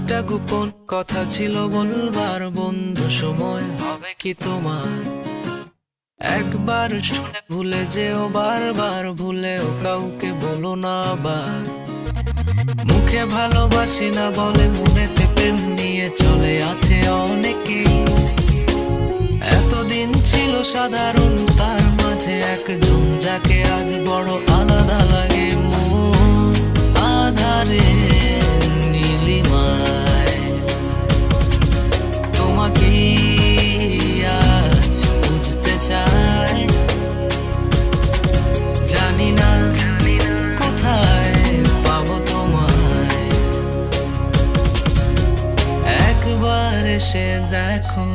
একটা গোপন কথা ছিল বলবার, বন্ধু সময় হবে কি তোমার? একবার শুনে ভুলে যেও, বারবার ভুলেও কাউকে বলো না আবার। মুখে ভালোবাসি না বলে মনেতে প্রেম নিয়ে চলে আছে অনেকেই। এতদিন ছিল সাধারণ, তার মাঝে একজন যাকে আজ বড় আলাদা লাগে। মন আধারে নীলিমায় তোমাকে আজ বুঝতে চাই। জানি না কোথায় পাবো তোমায়, একবার এসে দেখো।